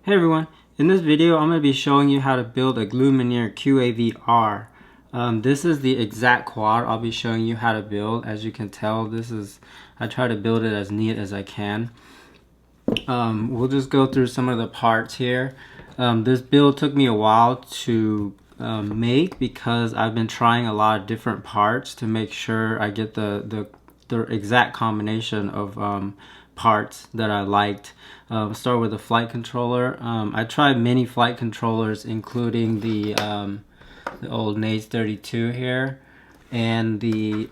Hey everyone, in this video I'm going to be showing you how to build a Lumenier QAV-R. This is the exact quad I'll be showing you how to build. As you can tell, I try to build it as neat as I can. We'll just go through some of the parts here. This build took me a while to make because I've been trying a lot of different parts to make sure I get the exact combination of parts that I liked. Start with the flight controller. I tried many flight controllers, including the old NAS 32 here and the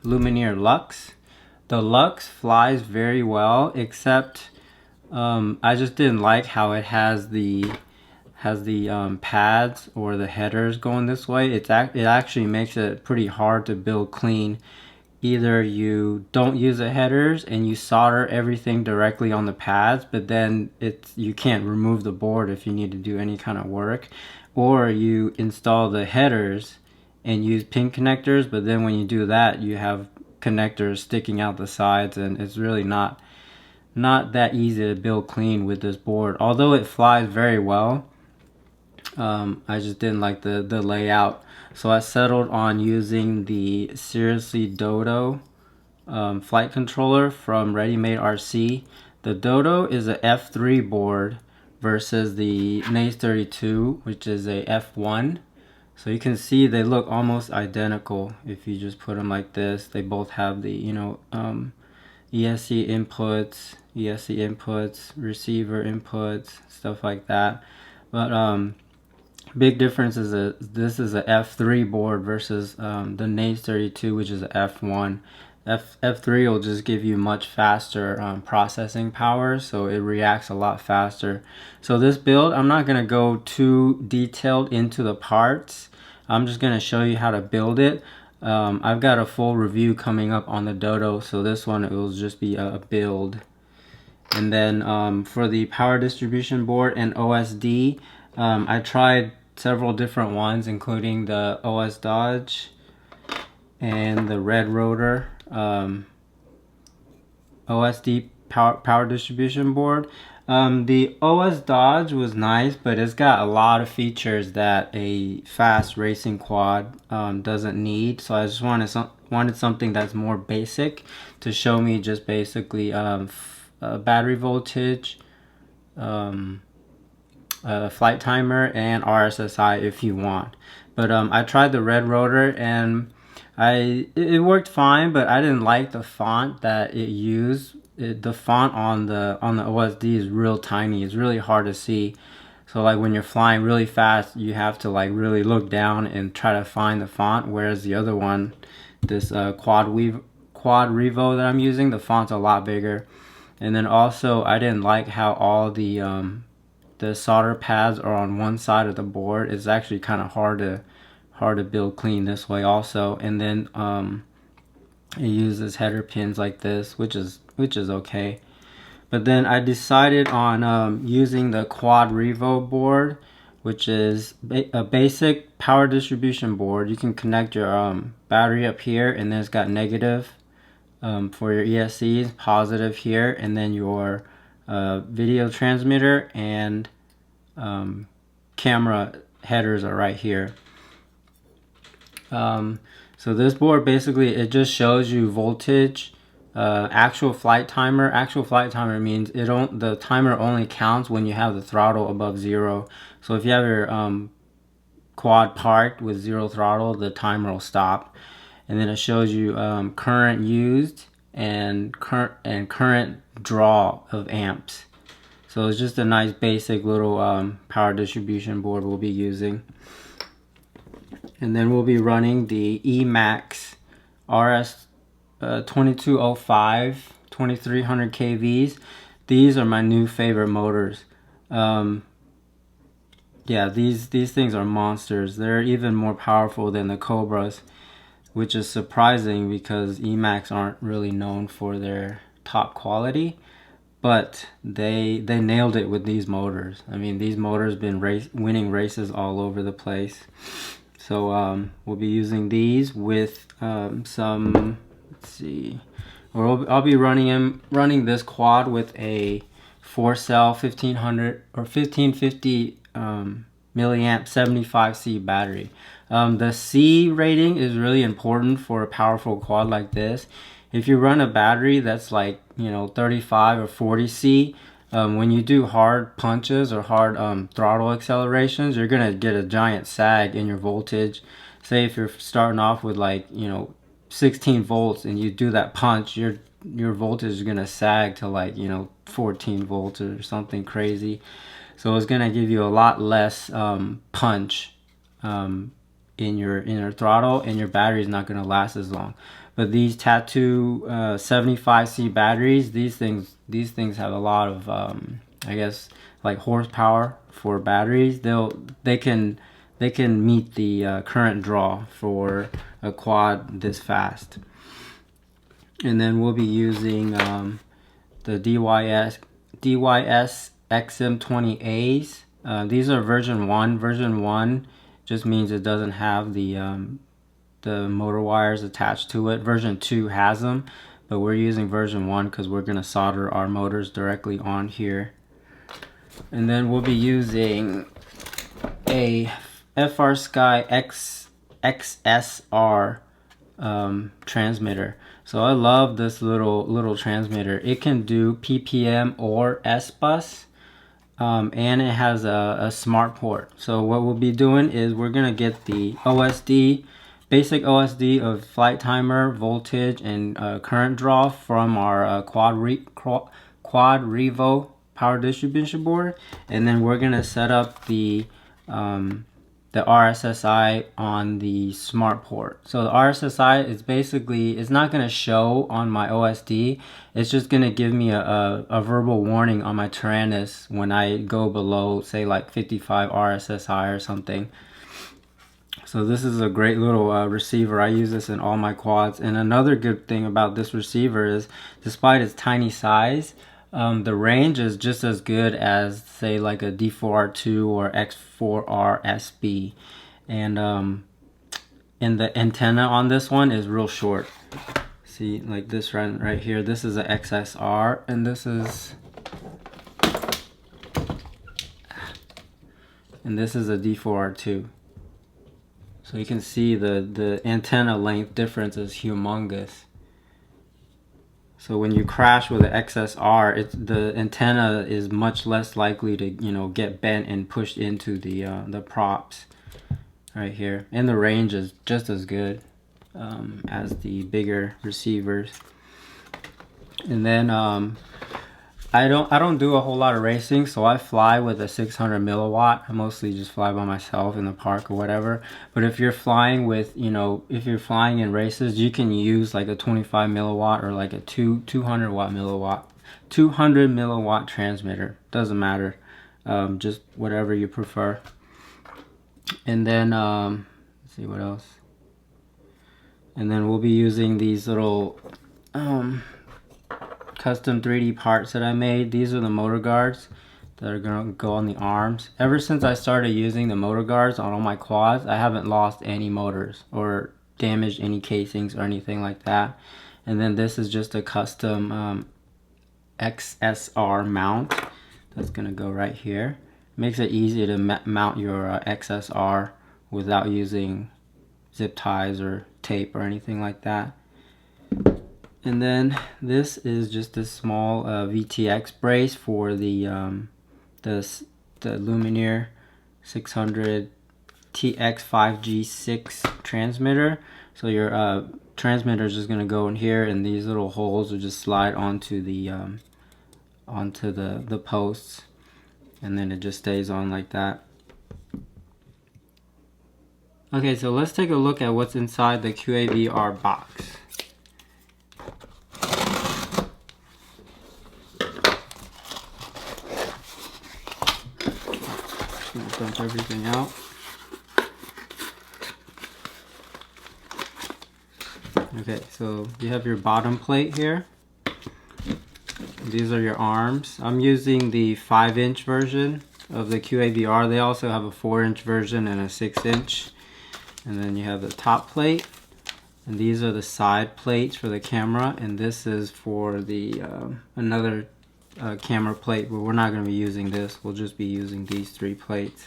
Lumenier Lux. The Lux flies very well, except I just didn't like how it has the pads or the headers going this way. It actually makes it pretty hard to build clean. Either you don't use the headers and you solder everything directly on the pads, but then you can't remove the board if you need to do any kind of work, or you install the headers and use pin connectors, but then when you do that you have connectors sticking out the sides, and it's really not that easy to build clean with this board. Although it flies very well, I just didn't like the layout. So I settled on using the Seriously Dodo flight controller from Ready Made RC. The Dodo is a F3 board versus the NAS 32, which is a F1. So you can see they look almost identical if you just put them like this. They both have the ESC inputs, receiver inputs, stuff like that. But big difference is this is a F3 board versus the NAS 32, which is a F1. F3 will just give you much faster processing power, so it reacts a lot faster. So this build, I'm not going to go too detailed into the parts. I'm just going to show you how to build it. I've got a full review coming up on the Dodo, so this one it will just be a build. And then for the power distribution board and OSD, I tried several different ones, including the OS Dodge and the Red Rotor OSD power distribution board. The OS Dodge was nice, but it's got a lot of features that a fast racing quad doesn't need. So I just wanted something that's more basic to show me just basically battery voltage, flight timer, and RSSI if you want. But I tried the Red Rotor and it worked fine, but I didn't like the font that it used. The font on the OSD is real tiny. It's really hard to see. So like when you're flying really fast, you have to like really look down and try to find the font. Whereas the other one, this Quad Revo that I'm using, the font's a lot bigger. And then also I didn't like how all the solder pads are on one side of the board. It's actually kind of hard to build clean this way also. And then it uses header pins like this, which is okay. But then I decided on using the Quad Revo board, which is a basic power distribution board. You can connect your battery up here, and then it's got negative for your ESCs, positive here, and then your video transmitter and camera headers are right here. So this board basically, it just shows you voltage, actual flight timer. Actual flight timer means the timer only counts when you have the throttle above 0. So if you have your quad parked with 0 throttle, the timer will stop. And then it shows you current used and current draw of amps. So it's just a nice basic little power distribution board we'll be using. And then we'll be running the Emax RS 2205 2300 kVs. These are my new favorite motors. Yeah, these things are monsters. They're even more powerful than the Cobras, which is surprising because Emax aren't really known for their top quality. But they nailed it with these motors. I mean, these motors been winning races all over the place. So we'll be using these with some, let's see, or I'll be running this quad with a 4 cell 1500 or 1550 milliamp 75C battery. The C rating is really important for a powerful quad like this. If you run a battery that's like, you know, 35 or 40C, when you do hard punches or hard throttle accelerations, you're gonna get a giant sag in your voltage. Say if you're starting off with like, you know, 16 volts and you do that punch, your voltage is gonna sag to like, you know, 14 volts or something crazy. So it's gonna give you a lot less punch in your throttle, and your battery is not gonna last as long. But these Tattoo 75C batteries, these things have a lot of I guess like horsepower for batteries. They can meet the current draw for a quad this fast. And then we'll be using the DYS XM20As. These are version 1. Version 1 just means it doesn't have the motor wires attached to it. Version 2 has them, but we're using version 1 because we're going to solder our motors directly on here. And then we'll be using a FR Sky XSR transmitter. So I love this little transmitter. It can do PPM or S-Bus, and it has a smart port. So what we'll be doing is we're gonna get the OSD, basic OSD of flight timer, voltage, and current draw from our Quad Revo power distribution board, and then we're gonna set up the RSSI on the smart port. So the RSSI is basically, it's not going to show on my OSD. It's just going to give me a verbal warning on my Tyrannus when I go below, say like 55 RSSI or something. So this is a great little receiver. I use this in all my quads. And another good thing about this receiver is, despite its tiny size, the range is just as good as, say, like a D4R2 or X4R SB. And the antenna on this one is real short. See, like this right here, this is a XSR, and this is a D4R2. So you can see the antenna length difference is humongous. So when you crash with an XSR, the antenna is much less likely to, you know, get bent and pushed into the props right here. And the range is just as good as the bigger receivers. And then I don't do a whole lot of racing, so I fly with a 600 milliwatt. I mostly just fly by myself in the park or whatever. But if you're flying with, you know, if you're flying in races, you can use like a 25 milliwatt or like a 200 milliwatt transmitter. Doesn't matter, just whatever you prefer. And then let's see what else. And then we'll be using these little custom 3D parts that I made. These are the motor guards that are gonna go on the arms. Ever since I started using the motor guards on all my quads, I haven't lost any motors or damaged any casings or anything like that. And then this is just a custom XSR mount that's gonna go right here. Makes it easy to mount your XSR without using zip ties or tape or anything like that. And then this is just a small VTX brace for the Lumenier 600 TX5G6 transmitter. So your transmitter is just gonna go in here, and these little holes will just slide onto the posts, and then it just stays on like that. Okay, so let's take a look at what's inside the QAV-R box. Dump everything out. Okay, so you have your bottom plate here. These are your arms. I'm using the 5-inch version of the QAV-R. They also have a 4-inch version and a 6-inch. And then you have the top plate. And these are the side plates for the camera. And this is for the another camera plate, but we're not going to be using this. We'll just be using these 3 plates.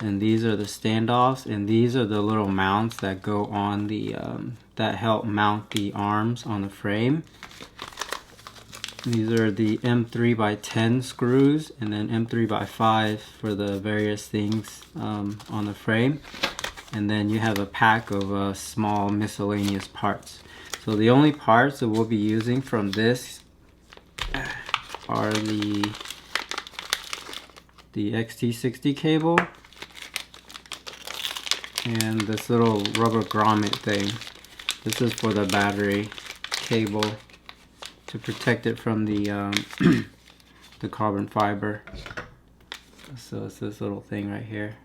And these are the standoffs, and these are the little mounts that go on the that help mount the arms on the frame. These are the M3x10 screws, and then M3x5 for the various things on the frame. And then you have a pack of small miscellaneous parts. So the only parts that we'll be using from this are the XT60 cable and this little rubber grommet thing. This is for the battery cable to protect it from the the carbon fiber. So it's this little thing right here.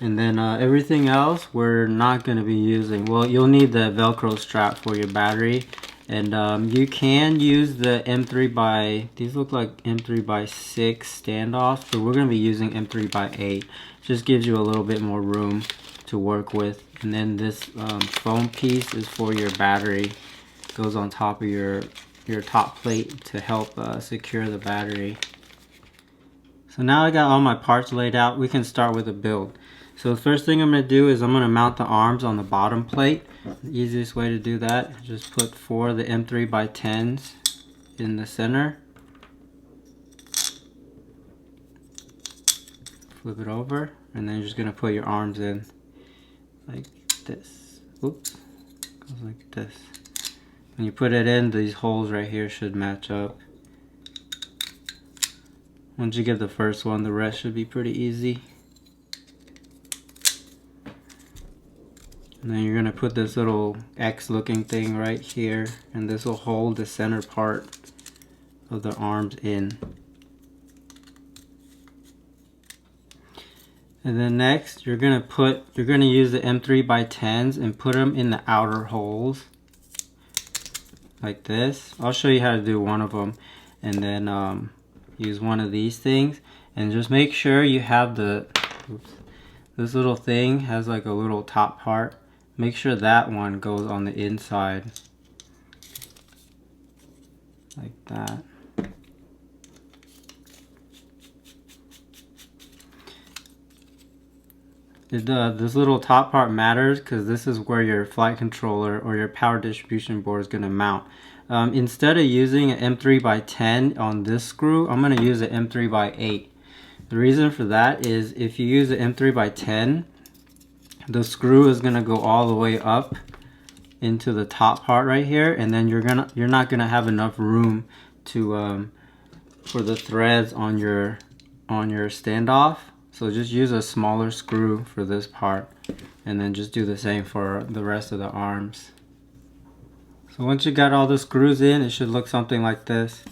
And then everything else we're not going to be using. Well, you'll need the Velcro strap for your battery. And you can use the these look like M3x6 standoffs, but we're going to be using M3x8. Just gives you a little bit more room to work with. And then this foam piece is for your battery. Goes on top of your top plate to help secure the battery. So now I got all my parts laid out. We can start with a build. So the first thing I'm going to do is I'm going to mount the arms on the bottom plate. The easiest way to do that, just put 4 of the M3x10s in the center. Flip it over, and then you're just going to put your arms in like this. Oops, goes like this. When you put it in, these holes right here should match up. Once you get the first one, the rest should be pretty easy. And then you're going to put this little X looking thing right here, and this will hold the center part of the arms in. And then next you're going to use the M3x10s and put them in the outer holes like this. I'll show you how to do one of them, and then use one of these things, and just make sure you have this little thing has like a little top part. Make sure that one goes on the inside like that. This little top part matters because this is where your flight controller or your power distribution board is going to mount. Instead of using an M3x10 on this screw, I'm going to use an M3x8. The reason for that is if you use an M3x10, the screw is going to go all the way up into the top part right here, and then you're not going to have enough room to for the threads on your standoff. So just use a smaller screw for this part, and then just do the same for the rest of the arms. So once you got all the screws in, it should look something like this.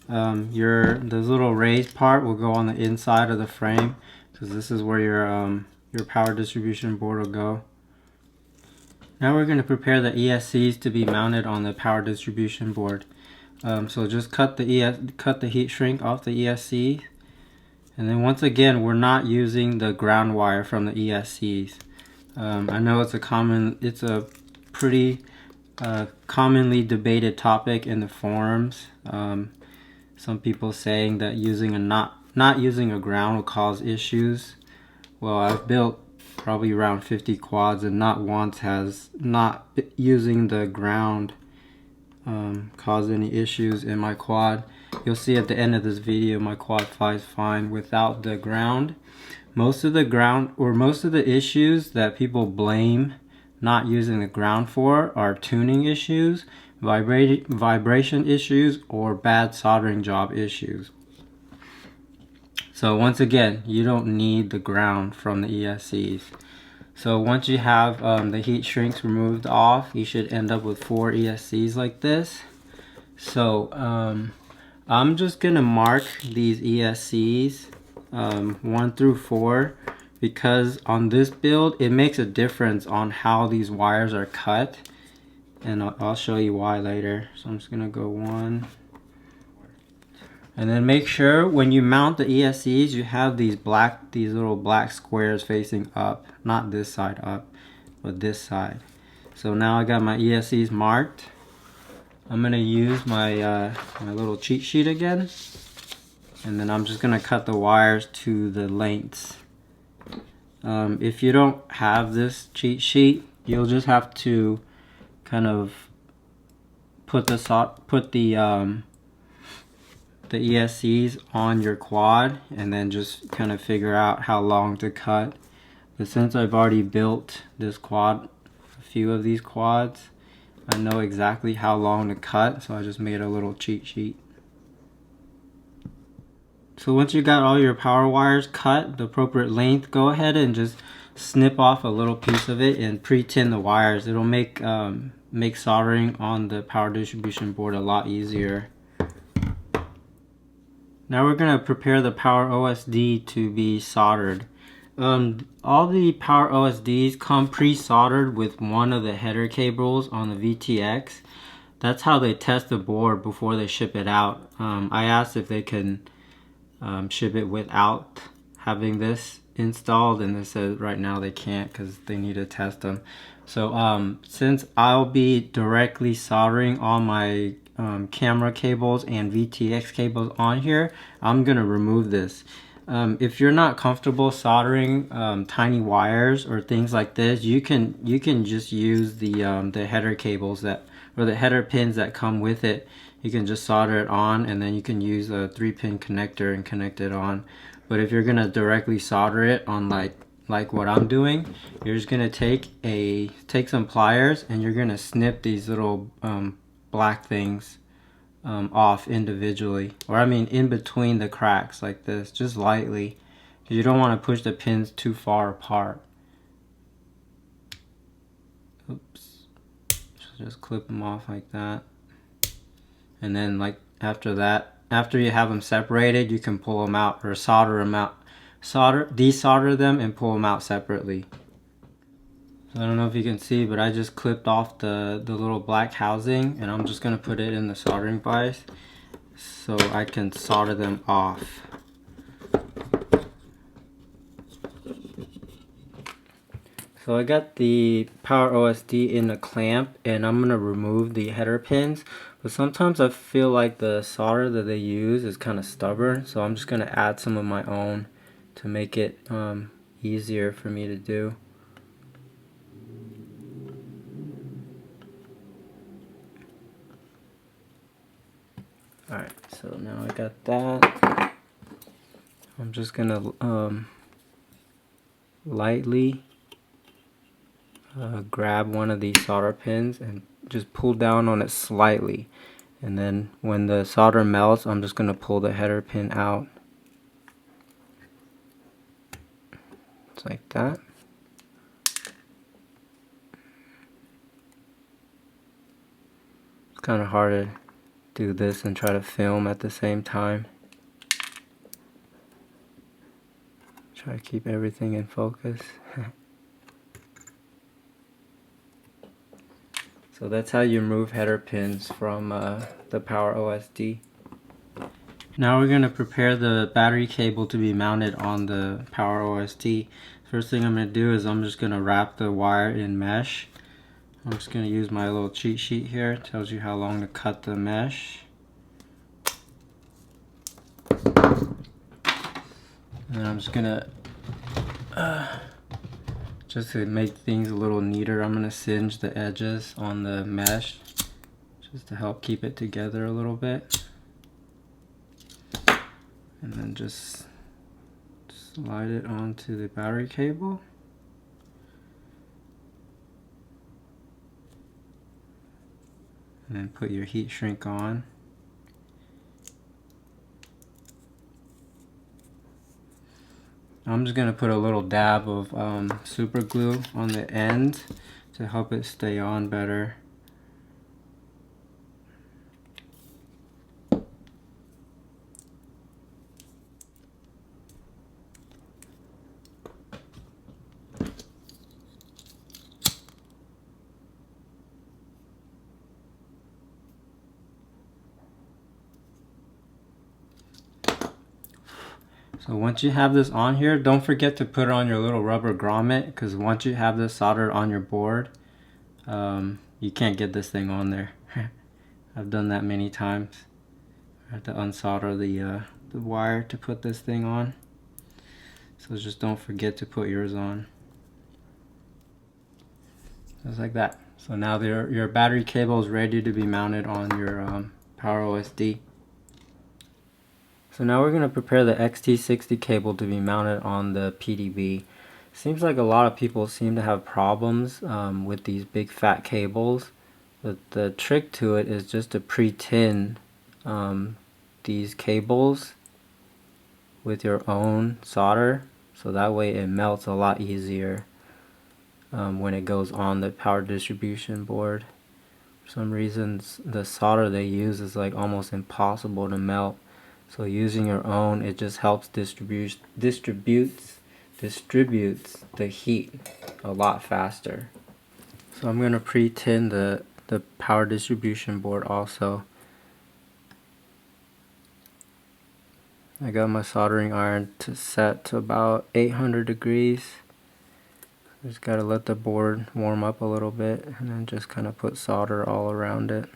This little raised part will go on the inside of the frame, because this is where your power distribution board will go. Now we're going to prepare the ESCs to be mounted on the power distribution board. So just cut the heat shrink off the ESC, and then once again we're not using the ground wire from the ESCs. I know it's a pretty commonly debated topic in the forums. Some people saying that not using a ground will cause issues. Well, I've built probably around 50 quads, and not once has not using the ground caused any issues in my quad. You'll see at the end of this video my quad flies fine without the ground. Most of the issues that people blame not using the ground for are tuning issues, vibration issues, or bad soldering job issues. So once again, you don't need the ground from the ESCs. So once you have the heat shrinks removed off, you should end up with 4 ESCs like this. So I'm just gonna mark these ESCs 1 through 4, because on this build it makes a difference on how these wires are cut, and I'll show you why later. So I'm just gonna go 1. And then make sure when you mount the ESCs, you have these little black squares facing up, not this side up, but this side. So now I got my ESCs marked. I'm gonna use my my little cheat sheet again, and then I'm just gonna cut the wires to the lengths. If you don't have this cheat sheet, you'll just have to kind of put the ESCs on your quad and then just kind of figure out how long to cut. But since I've already built this quad, a few of these quads, I know exactly how long to cut, so I just made a little cheat sheet. So once you got all your power wires cut the appropriate length, go ahead and just snip off a little piece of it and pre-tin the wires. It'll make soldering on the power distribution board a lot easier. Now we're going to prepare the power OSD to be soldered. All the power OSDs come pre-soldered with one of the header cables on the VTX. That's how they test the board before they ship it out. I asked if they can ship it without having this installed, and they said right now they can't because they need to test them. So since I'll be directly soldering all my camera cables and VTX cables on here, I'm gonna remove this. If you're not comfortable soldering tiny wires or things like this, you can just use the header cables or the header pins that come with it. You can just solder it on, and then you can use a 3-pin connector and connect it on. But if you're gonna directly solder it on like what I'm doing, you're just gonna take some pliers and you're gonna snip these little black things off individually, or I mean in between the cracks like this, just lightly, because you don't want to push the pins too far apart. Oops. Just clip them off like that, and then like after you have them separated, you can pull them out or solder them out, desolder them and pull them out separately. So I don't know if you can see, but I just clipped off the little black housing, and I'm just going to put it in the soldering vise so I can solder them off. So I got the power OSD in the clamp, and I'm going to remove the header pins, but sometimes I feel like the solder that they use is kind of stubborn, so I'm just going to add some of my own to make it easier for me to do. Alright, so now I got that. I'm just gonna lightly grab one of these solder pins and just pull down on it slightly, and then when the solder melts, I'm just gonna pull the header pin out. It's like that. It's kind of hard to do this and try to film at the same time. Try to keep everything in focus. So that's how you remove header pins from the power OSD. Now we're going to prepare the battery cable to be mounted on the power OSD. First thing I'm going to do is I'm just going to wrap the wire in mesh. I'm just going to use my little cheat sheet here. It tells you how long to cut the mesh. And I'm just going to, just to make things a little neater, I'm going to singe the edges on the mesh just to help keep it together a little bit. And then just slide it onto the battery cable. And then put your heat shrink on. I'm just going to put a little dab of super glue on the end to help it stay on better. So once you have this on here, don't forget to put it on your little rubber grommet, because once you have this soldered on your board, you can't get this thing on there. I've done that many times. I have to unsolder the wire to put this thing on. So just don't forget to put yours on. Just like that. So now your battery cable is ready to be mounted on your Power OSD. So now we're going to prepare the XT60 cable to be mounted on the PDB. Seems like a lot of people seem to have problems with these big fat cables. But the trick to it is just to pre-tin these cables with your own solder, so that way it melts a lot easier when it goes on the power distribution board. For some reasons the solder they use is like almost impossible to melt, so using your own, it just helps distributes the heat a lot faster. So I'm going to pre-tin the power distribution board also. I got my soldering iron set to about 800 degrees. Just got to let the board warm up a little bit and then just kind of put solder all around it.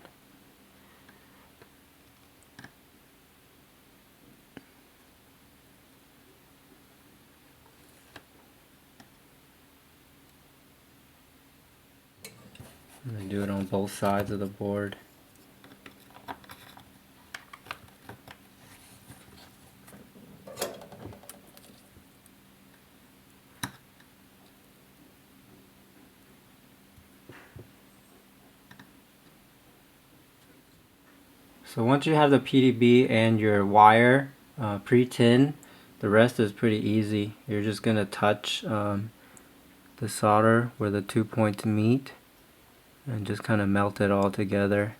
I'm going to do it on both sides of the board. So once you have the PDB and your wire pre-tin, the rest is pretty easy. You're just going to touch the solder where the 2 points meet and just kind of melt it all together.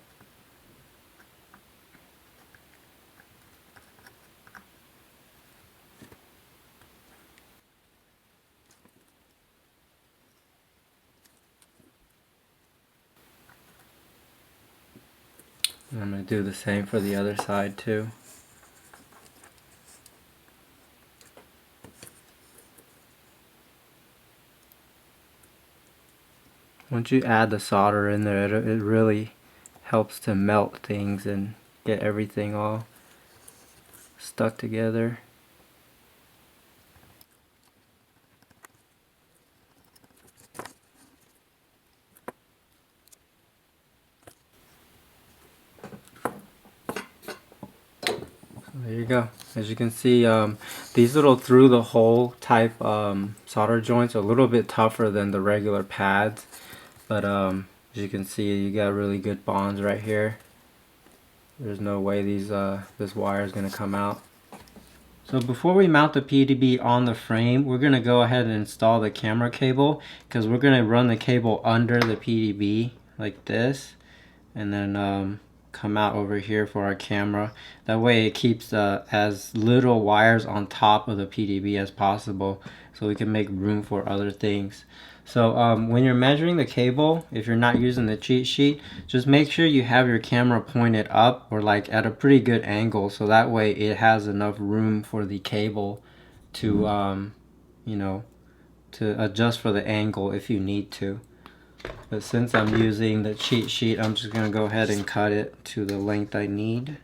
And I'm going to do the same for the other side too. Once you add the solder in there, it really helps to melt things and get everything all stuck together. There you go. As you can see, these little through the hole type solder joints are a little bit tougher than the regular pads, but as you can see, you got really good bonds right here. There's no way this wire is going to come out. So before we mount the PDB on the frame, we're going to go ahead and install the camera cable, because we're going to run the cable under the PDB like this, and then come out over here for our camera. That way it keeps as little wires on top of the PDB as possible, so we can make room for other things. So when you're measuring the cable, if you're not using the cheat sheet, just make sure you have your camera pointed up or like at a pretty good angle, so that way it has enough room for the cable to you know, to adjust for the angle if you need to. But since I'm using the cheat sheet, I'm just going to go ahead and cut it to the length I need.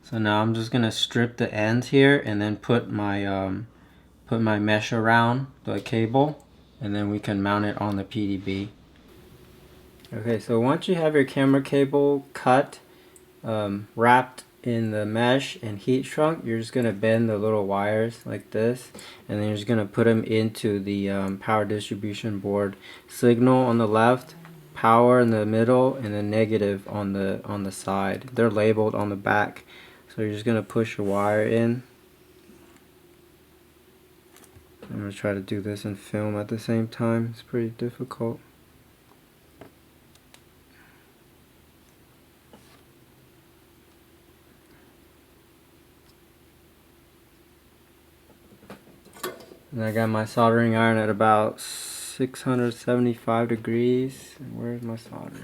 So now I'm just going to strip the ends here and then put my mesh around the cable, and then we can mount it on the PDB. Okay, so once you have your camera cable cut, wrapped in the mesh and heat shrunk, you're just going to bend the little wires like this, and then you're just going to put them into the power distribution board. Signal on the left, power in the middle, and then negative on the side. They're labeled on the back. So you're just going to push your wire in. I'm going to try to do this and film at the same time. It's pretty difficult. And I got my soldering iron at about 675 degrees. Where's my solder?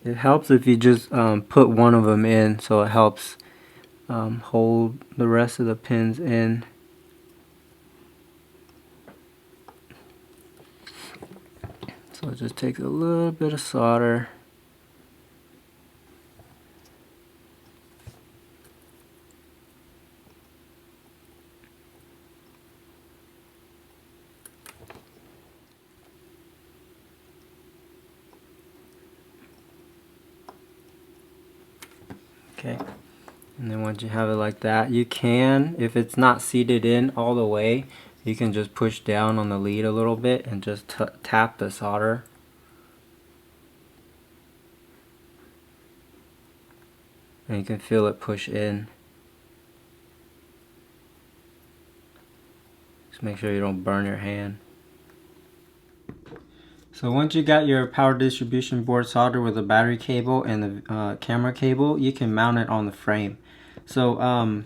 It helps if you just put one of them in, so it helps hold the rest of the pins in. So it just takes a little bit of solder. Okay, and then once you have it like that, you can, if it's not seated in all the way, you can just push down on the lead a little bit and just tap the solder. And you can feel it push in. Just make sure you don't burn your hand. So once you got your power distribution board soldered with the battery cable and the camera cable, you can mount it on the frame. So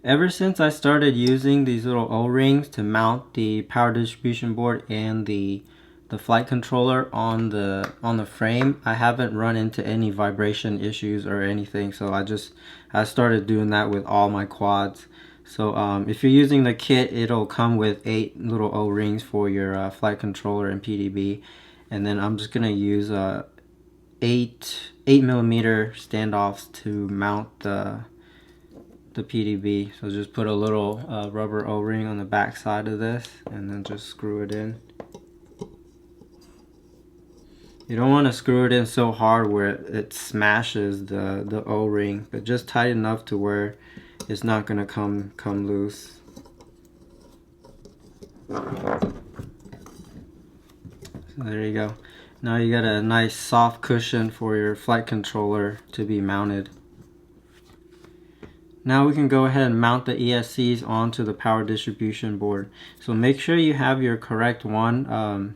ever since I started using these little O-rings to mount the power distribution board and the flight controller on the frame, I haven't run into any vibration issues or anything. So I started doing that with all my quads. So if you're using the kit, it'll come with 8 little O-rings for your flight controller and PDB, and then I'm just gonna use 8mm standoffs to mount the PDB. So just put a little rubber O-ring on the back side of this, and then just screw it in. You don't want to screw it in so hard where it smashes the O-ring, but just tight enough to where it's not gonna come loose. So there you go. Now you got a nice soft cushion for your flight controller to be mounted. Now we can go ahead and mount the ESCs onto the power distribution board. So make sure you have your correct one,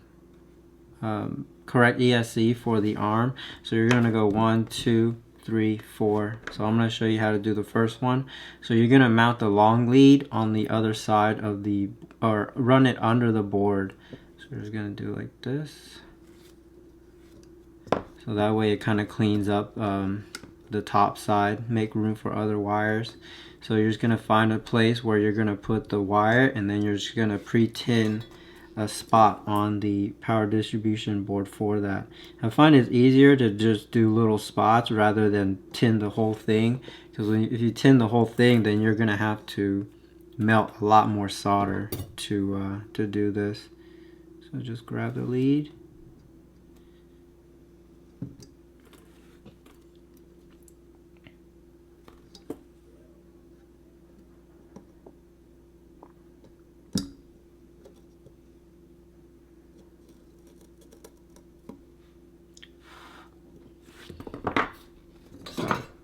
correct ESC for the arm. So you're gonna go 1, 2, 3, 4. So I'm going to show you how to do the first one. So you're going to mount the long lead on the other side of the, or run it under the board. So we're just going to do like this. So that way it kind of cleans up the top side, make room for other wires. So you're just going to find a place where you're going to put the wire, and then you're just going to pre-tin a spot on the power distribution board for that. I find it's easier to just do little spots rather than tin the whole thing, because if you tin the whole thing, then you're gonna have to melt a lot more solder to do this. So just grab the lead.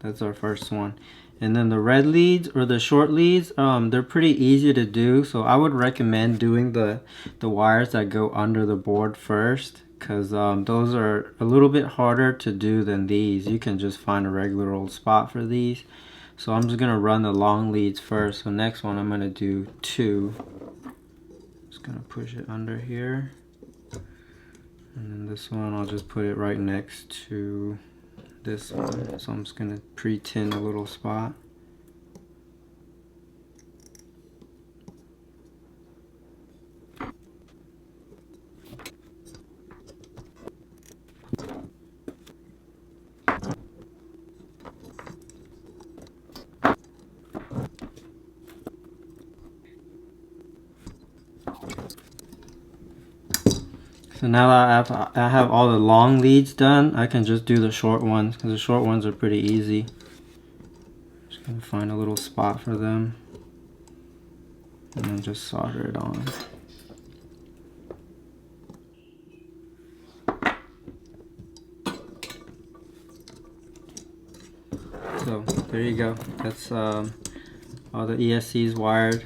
That's our first one. And then the red leads or the short leads, they're pretty easy to do. So I would recommend doing the wires that go under the board first, because those are a little bit harder to do than these. You can just find a regular old spot for these. So I'm just going to run the long leads first. So next one I'm going to do 2. Just going to push it under here. And then this one I'll just put it right next to this one. So I'm just going to pre-tin a little spot. So now that I have all the long leads done, I can just do the short ones, because the short ones are pretty easy. Just gonna find a little spot for them and then just solder it on. So there you go. That's all the ESCs wired,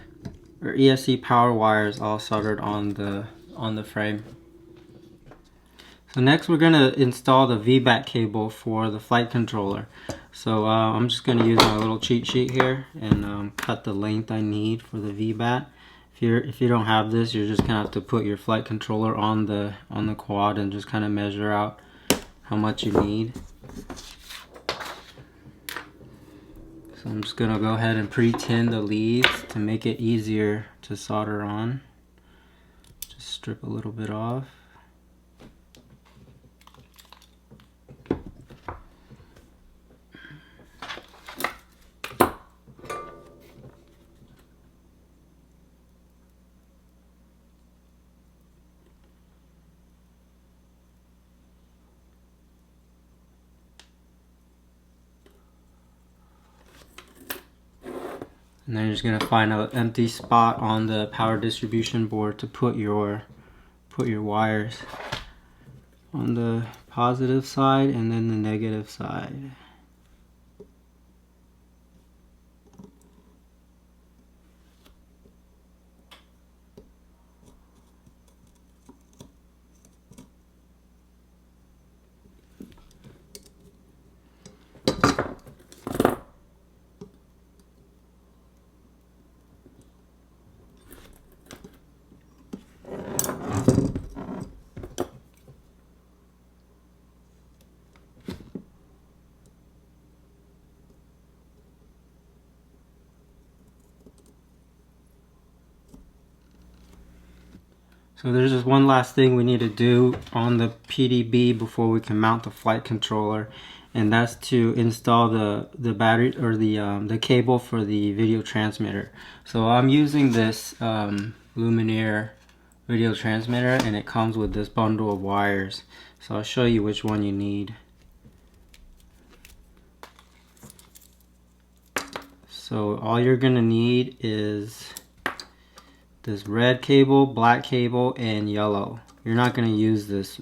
or ESC power wires all soldered on the frame. So next we're going to install the VBAC cable for the flight controller. So I'm just going to use my little cheat sheet here and cut the length I need for the VBAC. If you don't have this, you're just going to have to put your flight controller on the quad and just kind of measure out how much you need. So I'm just gonna go ahead and pre-tin the leads to make it easier to solder on. Just strip a little bit off. And then you're just gonna find an empty spot on the power distribution board to put your wires on the positive side and then the negative side. So there's just one last thing we need to do on the PDB before we can mount the flight controller, and that's to install the battery or the cable for the video transmitter. So I'm using this Lumenier video transmitter, and it comes with this bundle of wires. So I'll show you which one you need. So all you're gonna need is this red cable, black cable, and yellow. You're not going to use this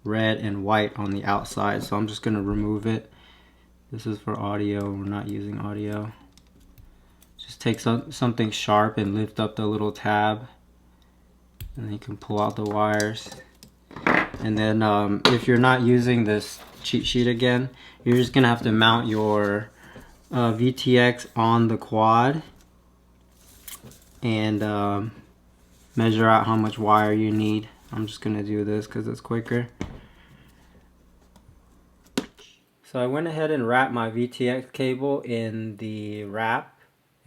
red and white on the outside, so I'm just going to remove it. This is for audio. We're not using audio. Just take something sharp and lift up the little tab, and then you can pull out the wires. And then if you're not using this cheat sheet again, you're just going to have to mount your VTX on the quad and measure out how much wire you need. I'm just gonna do this because it's quicker. So I went ahead and wrapped my VTX cable in the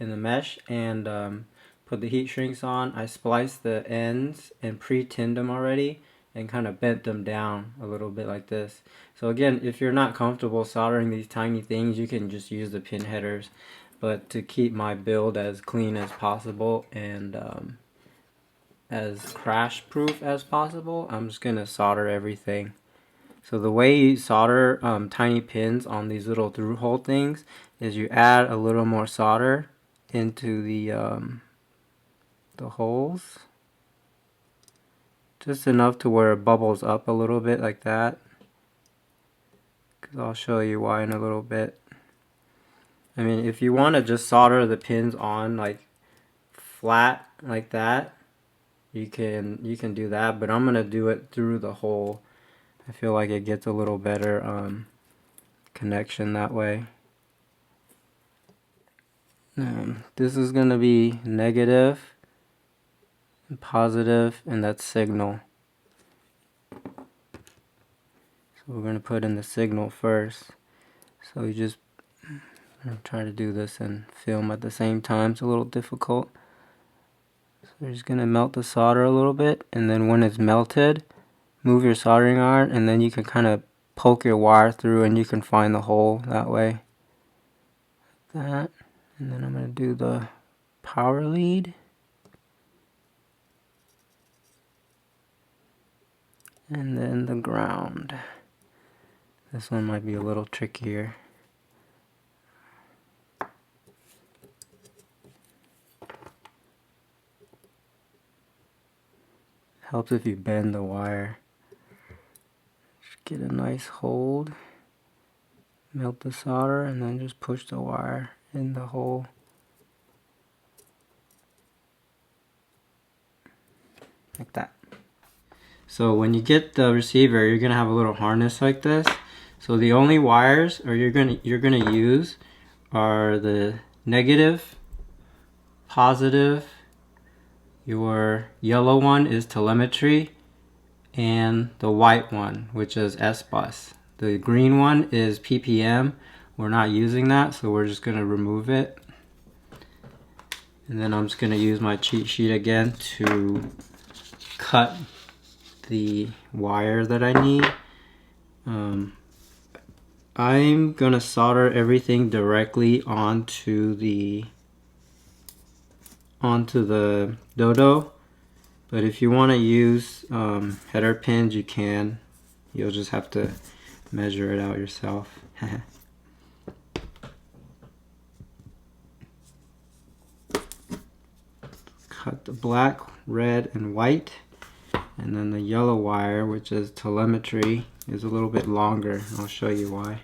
mesh, and put the heat shrinks on. I spliced the ends and pre-tinned them already and kind of bent them down a little bit like this. So again, if you're not comfortable soldering these tiny things, you can just use the pin headers. But to keep my build as clean as possible and as crash proof as possible, I'm just gonna solder everything. So the way you solder tiny pins on these little through hole things is you add a little more solder into the holes, just enough to where it bubbles up a little bit like that, because I'll show you why in a little bit. I mean, if you want to just solder the pins on like flat like that, you can do that, but I'm gonna do it through the hole. I feel like it gets a little better connection that way. This is gonna be negative and positive, and that's signal. So we're gonna put in the signal first. So you just try to do this and film at the same time. It's a little difficult. So you're just going to melt the solder a little bit, and then when it's melted, move your soldering iron, and then you can kind of poke your wire through and you can find the hole that way. Like that. And then I'm going to do the power lead. And then the ground. This one might be a little trickier. Helps if you bend the wire. Just get a nice hold, melt the solder, and then just push the wire in the hole. Like that. So when you get the receiver, you're gonna have a little harness like this. So the only wires you're gonna use are the negative, positive. Your yellow one is telemetry, and the white one, which is S-bus. The green one is ppm. We're not using that, so we're just gonna remove it. And then I'm just gonna use my cheat sheet again to cut the wire that I need. I'm gonna solder everything directly onto the dodo, but if you want to use header pins, you can. You'll just have to measure it out yourself. Cut the black, red, and white, and then the yellow wire, which is telemetry, is a little bit longer. I'll show you why.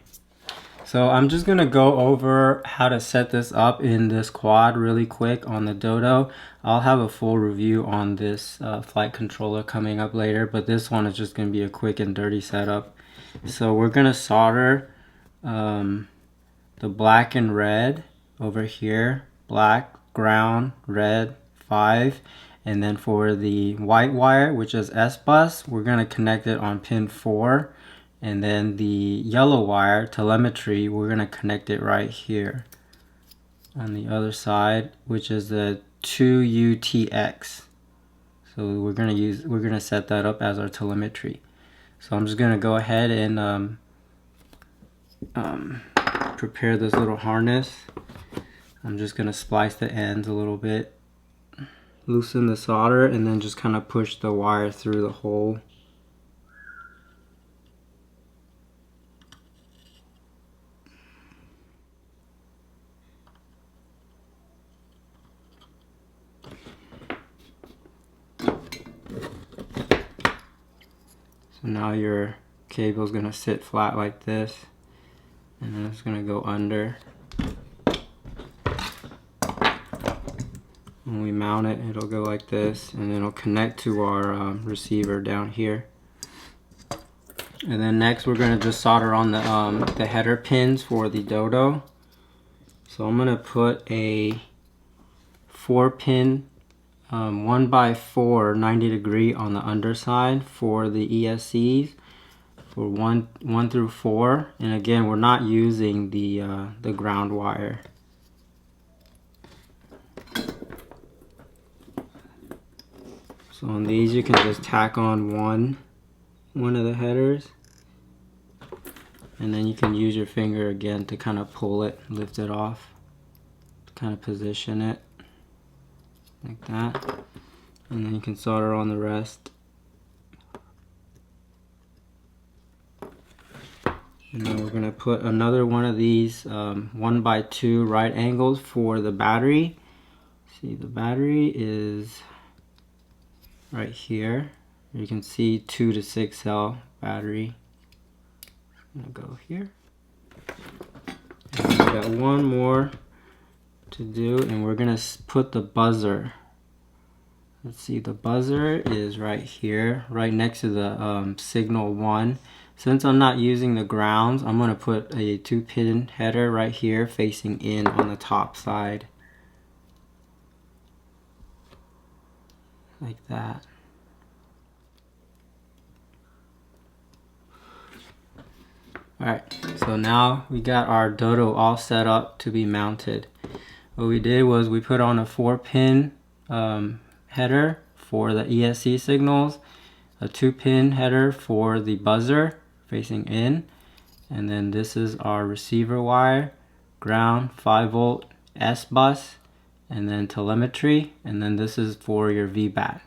So I'm just gonna go over how to set this up in this quad really quick on the dodo. I'll have a full review on this flight controller coming up later, but this one is just gonna be a quick and dirty setup. So we're gonna solder the black and red over here, black, ground, red, 5, and then for the white wire, which is S-bus, we're gonna connect it on pin 4. And then the yellow wire, telemetry, we're gonna connect it right here on the other side, which is the 2UTX. So we're gonna set that up as our telemetry. So I'm just gonna go ahead and prepare this little harness. I'm just gonna splice the ends a little bit, loosen the solder, and then just kind of push the wire through the hole. So now your cable is going to sit flat like this, and then it's going to go under. When we mount it, it'll go like this, and then it'll connect to our receiver down here. And then next we're going to just solder on the header pins for the dodo. So I'm going to put a 4-pin 1x4 90-degree on the underside for the ESCs for 1 through 4, and again we're not using the ground wire. So on these you can just tack on one of the headers, and then you can use your finger again to kind of pull it, lift it off, to kind of position it like that, and then you can solder on the rest. And then we're going to put another one of these 1x2 right angles for the battery. See, the battery is right here. You can see 2 to 6 cell battery. I'm going to go here. And we got one more to do, and we're going to put the buzzer. Let's see, the buzzer is right here, right next to the signal 1. Since I'm not using the grounds, I'm going to put a 2-pin header right here facing in on the top side. Like that. Alright, so now we got our dodo all set up to be mounted. What we did was we put on a 4-pin header for the ESC signals, a 2-pin header for the buzzer facing in, and then this is our receiver wire, ground, 5-volt, S-bus, and then telemetry, and then this is for your VBAT.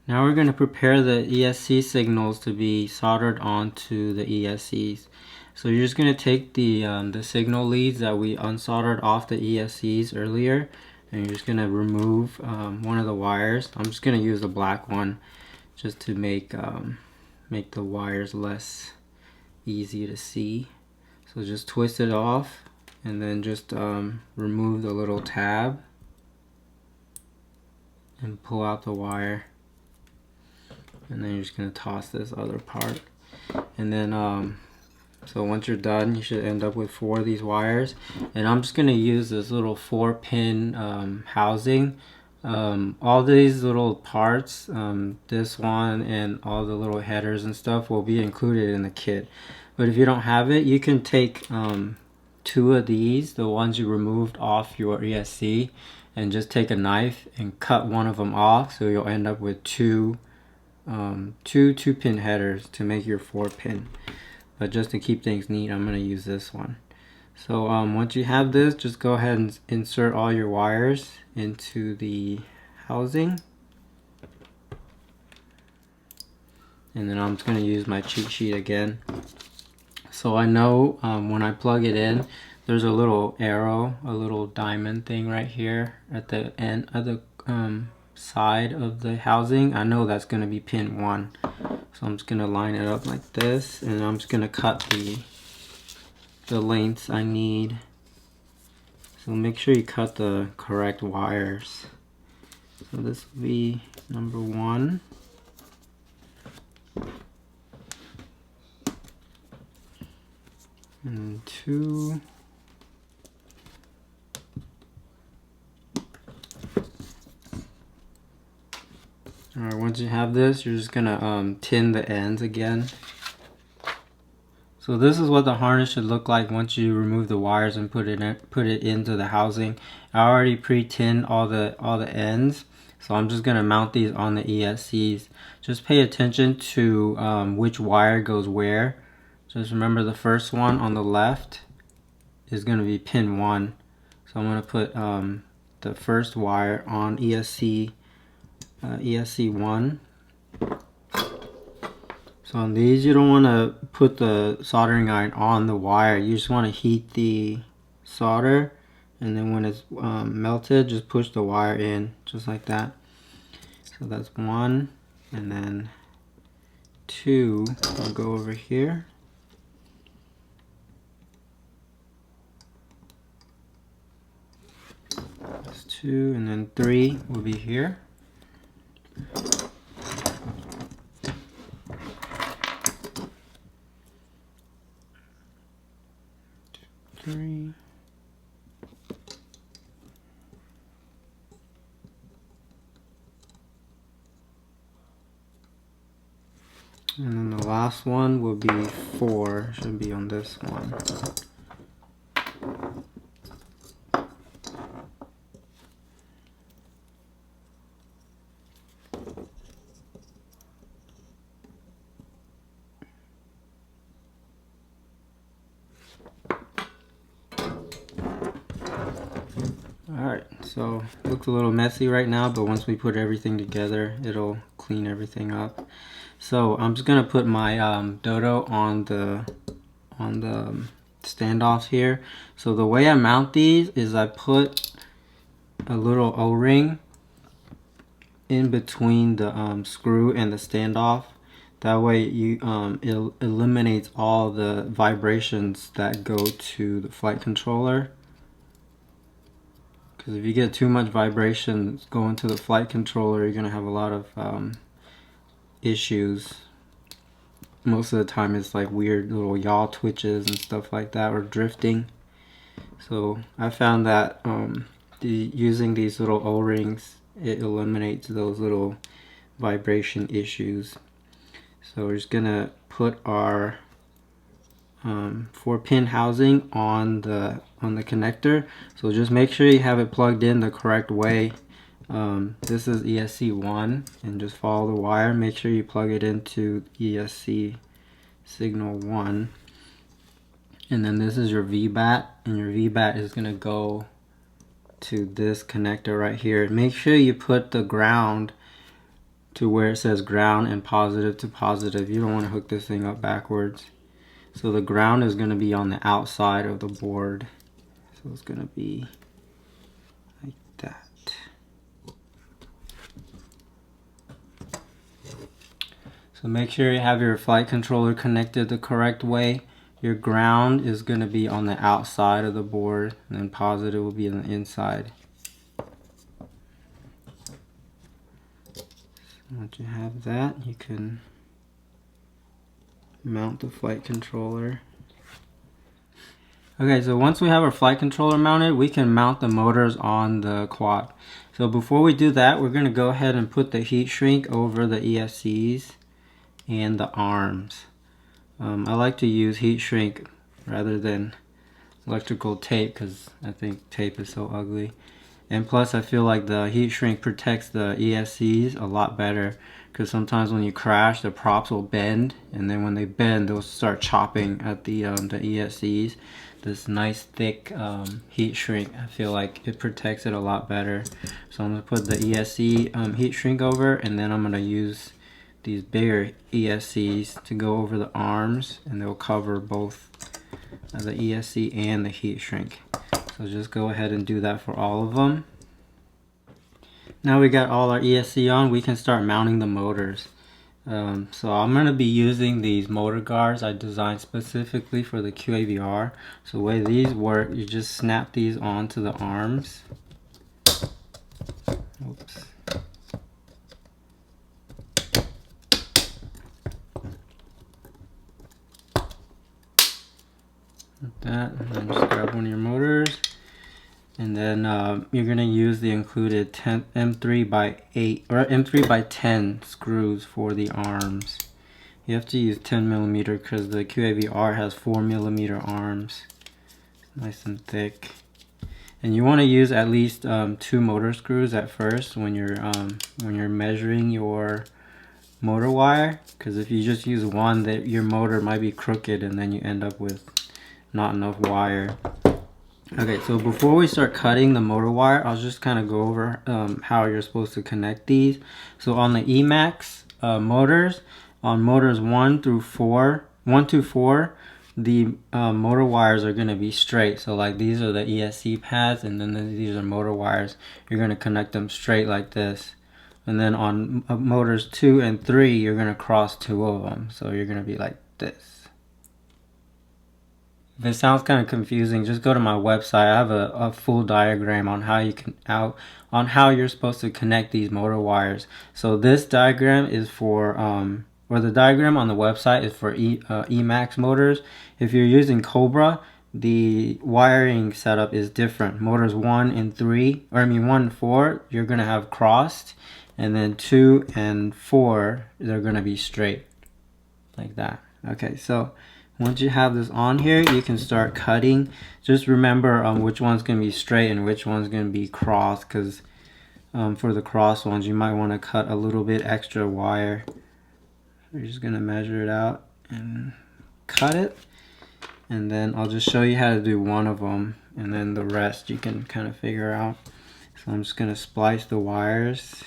Now we're going to prepare the ESC signals to be soldered onto the ESCs. So you're just going to take the signal leads that we unsoldered off the ESCs earlier, and you're just going to remove one of the wires. I'm just going to use the black one just to make the wires less easy to see. So just twist it off, and then just remove the little tab and pull out the wire. And then you're just going to toss this other part. And then so once you're done, you should end up with 4 of these wires. And I'm just going to use this little 4-pin housing All these little parts, this one and all the little headers and stuff will be included in the kit. But if you don't have it, you can take 2 of these, the ones you removed off your ESC, and just take a knife and cut one of them off, so you'll end up with two 2-pin headers to make your 4-pin. But just to keep things neat, I'm going to use this one. So once you have this, just go ahead and insert all your wires into the housing. And then I'm just going to use my cheat sheet again. So I know when I plug it in, there's a little arrow, a little diamond thing right here at the end of the side of the housing. I know that's going to be pin 1. So I'm just going to line it up like this, and I'm just going to cut the lengths I need. So make sure you cut the correct wires. So this will be number 1. And 2. Alright, once you have this, you're just gonna tin the ends again. So this is what the harness should look like once you remove the wires and put it into the housing. I already pre-tinned all the ends, so I'm just gonna mount these on the ESCs. Just pay attention to which wire goes where. Just remember the first one on the left is gonna be pin 1. So I'm gonna put the first wire on ESC 1. So on these, you don't want to put the soldering iron on the wire. You just want to heat the solder, and then when it's melted, just push the wire in, just like that. So that's 1, and then 2 will go over here. That's 2, and then 3 will be here. 3. And then the last one will be 4, should be on this one. Alright, so it looks a little messy right now, but once we put everything together, it'll clean everything up. So I'm just gonna put my dodo on the standoffs here. So the way I mount these is I put a little O-ring in between the screw and the standoff. That way you it eliminates all the vibrations that go to the flight controller. Because if you get too much vibration going to the flight controller, you're going to have a lot of issues. Most of the time it's like weird little yaw twitches and stuff like that, or drifting. So I found that using these little O-rings, it eliminates those little vibration issues. So we're just going to put our 4-pin housing on the connector. So just make sure you have it plugged in the correct way. This is ESC 1, and just follow the wire. Make sure you plug it into ESC signal 1, and then this is your VBAT, and your VBAT is going to go to this connector right here. Make sure you put the ground to where it says ground and positive to positive. You don't want to hook this thing up backwards. So the ground is going to be on the outside of the board. So it's going to be like that. So make sure you have your flight controller connected the correct way. Your ground is going to be on the outside of the board, and then positive will be on the inside. So once you have that, you can mount the flight controller. Okay, so once we have our flight controller mounted, we can mount the motors on the quad. So before we do that, we're going to go ahead and put the heat shrink over the ESCs and the arms. I like to use heat shrink rather than electrical tape because I think tape is so ugly. And plus I feel like the heat shrink protects the ESCs a lot better, because sometimes when you crash the props will bend, and then when they bend they'll start chopping at the ESCs. This nice thick heat shrink, I feel like it protects it a lot better. So I'm going to put the ESC heat shrink over, and then I'm going to use these bigger ESCs to go over the arms, and they'll cover both the ESC and the heat shrink. So just go ahead and do that for all of them. Now we got all our ESC on, we can start mounting the motors. So I'm going to be using these motor guards I designed specifically for the QAV-R. So the way these work, you just snap these onto the arms. Oops. Like that, and then just grab one of your motors. And then you're going to use the included M3 by 8 or M3 by 10 screws for the arms. You have to use 10 millimeter because the QAV-R has 4 millimeter arms. Nice and thick. And you want to use at least 2 motor screws at first when you're measuring your motor wire, because if you just use one, that your motor might be crooked and then you end up with not enough wire. Okay, so before we start cutting the motor wire, I'll just kind of go over how you're supposed to connect these. So on the Emax motors, on motors 1 to 4, the motor wires are going to be straight. So like these are the ESC pads, and then these are motor wires. You're going to connect them straight like this. And then on motors 2 and 3, you're going to cross 2 of them. So you're going to be like this. If it sounds kind of confusing, just go to my website. I have a full diagram on how you can on how you're supposed to connect these motor wires. So this diagram is for or the diagram on the website is for Emax motors. If you're using Cobra, the wiring setup is different. Motors 1 and 3, or I mean 1 and 4, you're gonna have crossed, and then 2 and 4, they're gonna be straight, like that. Okay, so once you have this on here, you can start cutting. Just remember which one's going to be straight and which one's going to be crossed, because for the cross ones, you might want to cut a little bit extra wire. You're just going to measure it out and cut it. And then I'll just show you how to do one of them, and then the rest you can kind of figure out. So I'm just going to splice the wires.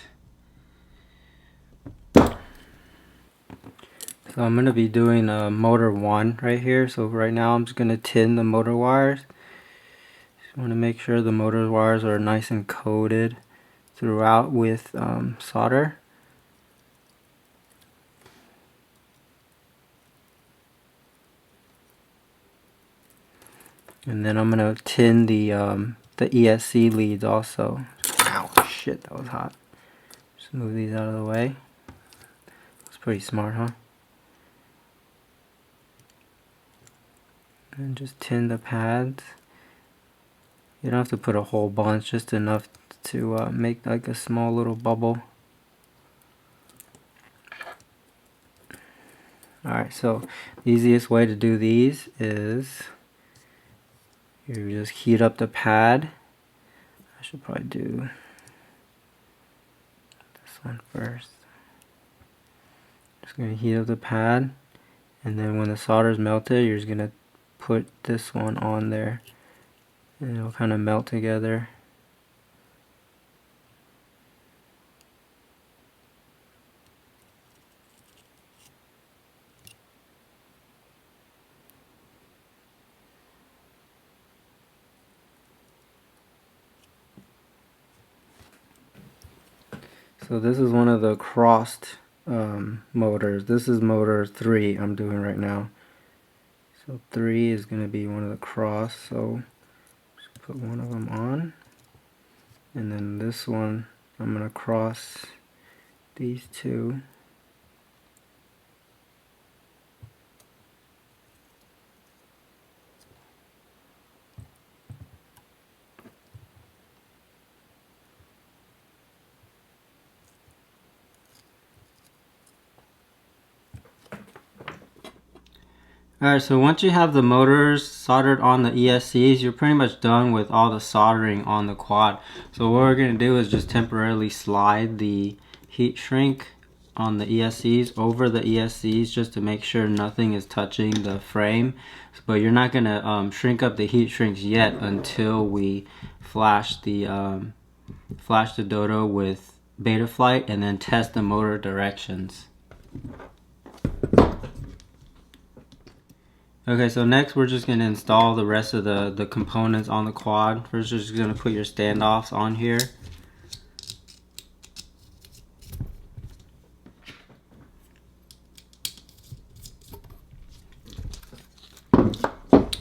So I'm going to be doing motor 1 right here. So right now I'm just going to tin the motor wires. Just want to make sure the motor wires are nice and coated throughout with solder. And then I'm going to tin the ESC leads also. Ow, shit, that was hot. Just move these out of the way. That's pretty smart, huh? And just tin the pads. You don't have to put a whole bunch, just enough to make like a small little bubble. Alright, so the easiest way to do these is you just heat up the pad. I should probably do this one first. Just going to heat up the pad, and then when the solder is melted, you're just going to put this one on there, and it'll kind of melt together. So this is one of the crossed motors. This is motor 3 I'm doing right now. So 3 is going to be one of the cross. So just put one of them on, and then this one I'm going to cross these two. Alright, so once you have the motors soldered on the ESCs, you're pretty much done with all the soldering on the quad. So what we're going to do is just temporarily slide the heat shrink on the ESCs over the ESCs just to make sure nothing is touching the frame. But you're not going to shrink up the heat shrinks yet until we flash the dodo with Betaflight and then test the motor directions. Okay, so next we're just going to install the rest of the components on the quad. First you're just going to put your standoffs on here.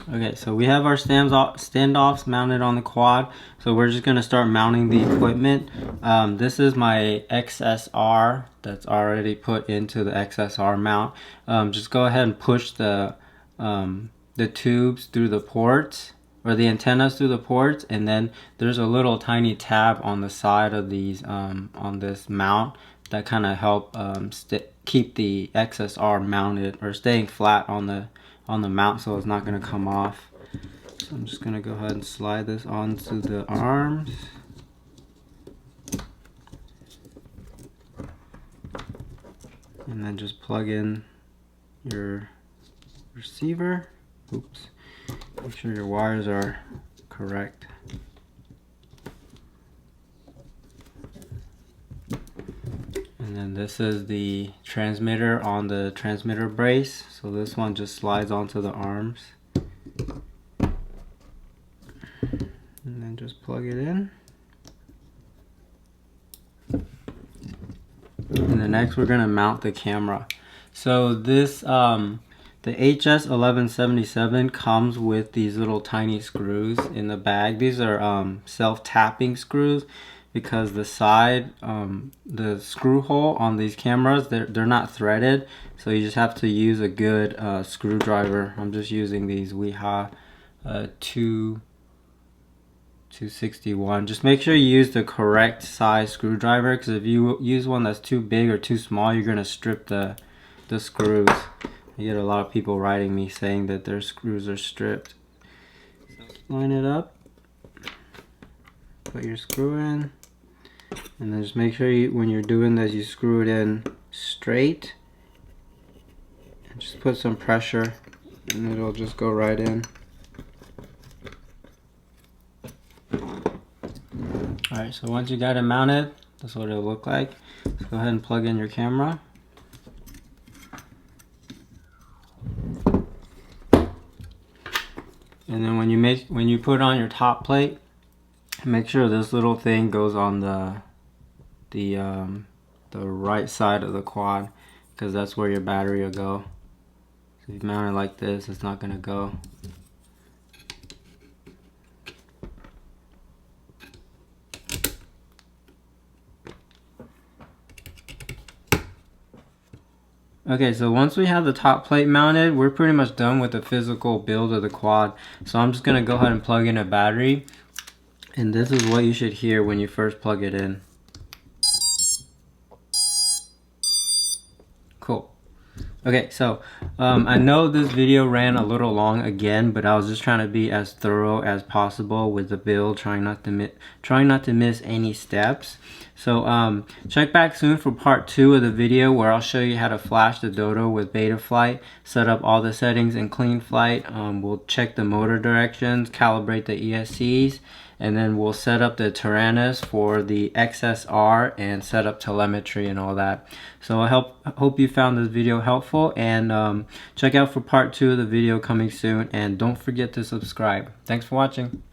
Okay, so we have our standoffs mounted on the quad. So we're just going to start mounting the equipment. This is my XSR that's already put into the XSR mount. Just go ahead and push the tubes through the ports, or the antennas through the ports, and then there's a little tiny tab on the side of these on this mount that kind of help keep the XSR mounted or staying flat on the mount, so it's not going to come off. So I'm just going to go ahead and slide this onto the arms. And then just plug in your receiver. Oops. Make sure your wires are correct. And then this is the transmitter on the transmitter brace. So this one just slides onto the arms. And then just plug it in. And then next we're going to mount the camera. So this the HS1177 comes with these little tiny screws in the bag. These are self-tapping screws because the side, the screw hole on these cameras, they're not threaded. So you just have to use a good screwdriver. I'm just using these Wiha 261. Just make sure you use the correct size screwdriver, because if you use one that's too big or too small, you're going to strip the screws. I get a lot of people writing me saying that their screws are stripped. So line it up, put your screw in, and then just make sure when you're doing this, you screw it in straight, and just put some pressure and it'll just go right in. Alright, so once you got it mounted, that's what it'll look like. Let's go ahead and plug in your camera. And then when you put on your top plate, make sure this little thing goes on the right side of the quad, because that's where your battery will go. So if you mount it like this, it's not going to go. Okay, so once we have the top plate mounted, we're pretty much done with the physical build of the quad. So I'm just going to go ahead and plug in a battery. And this is what you should hear when you first plug it in. Cool. Okay, so I know this video ran a little long again, but I was just trying to be as thorough as possible with the build, trying not to miss any steps. So check back soon for part 2 of the video, where I'll show you how to flash the dodo with Betaflight, set up all the settings in CleanFlight. We'll check the motor directions, calibrate the ESCs, and then we'll set up the Tyrannus for the XSR and set up telemetry and all that. So I hope you found this video helpful, and check out for part 2 of the video coming soon, and don't forget to subscribe. Thanks for watching.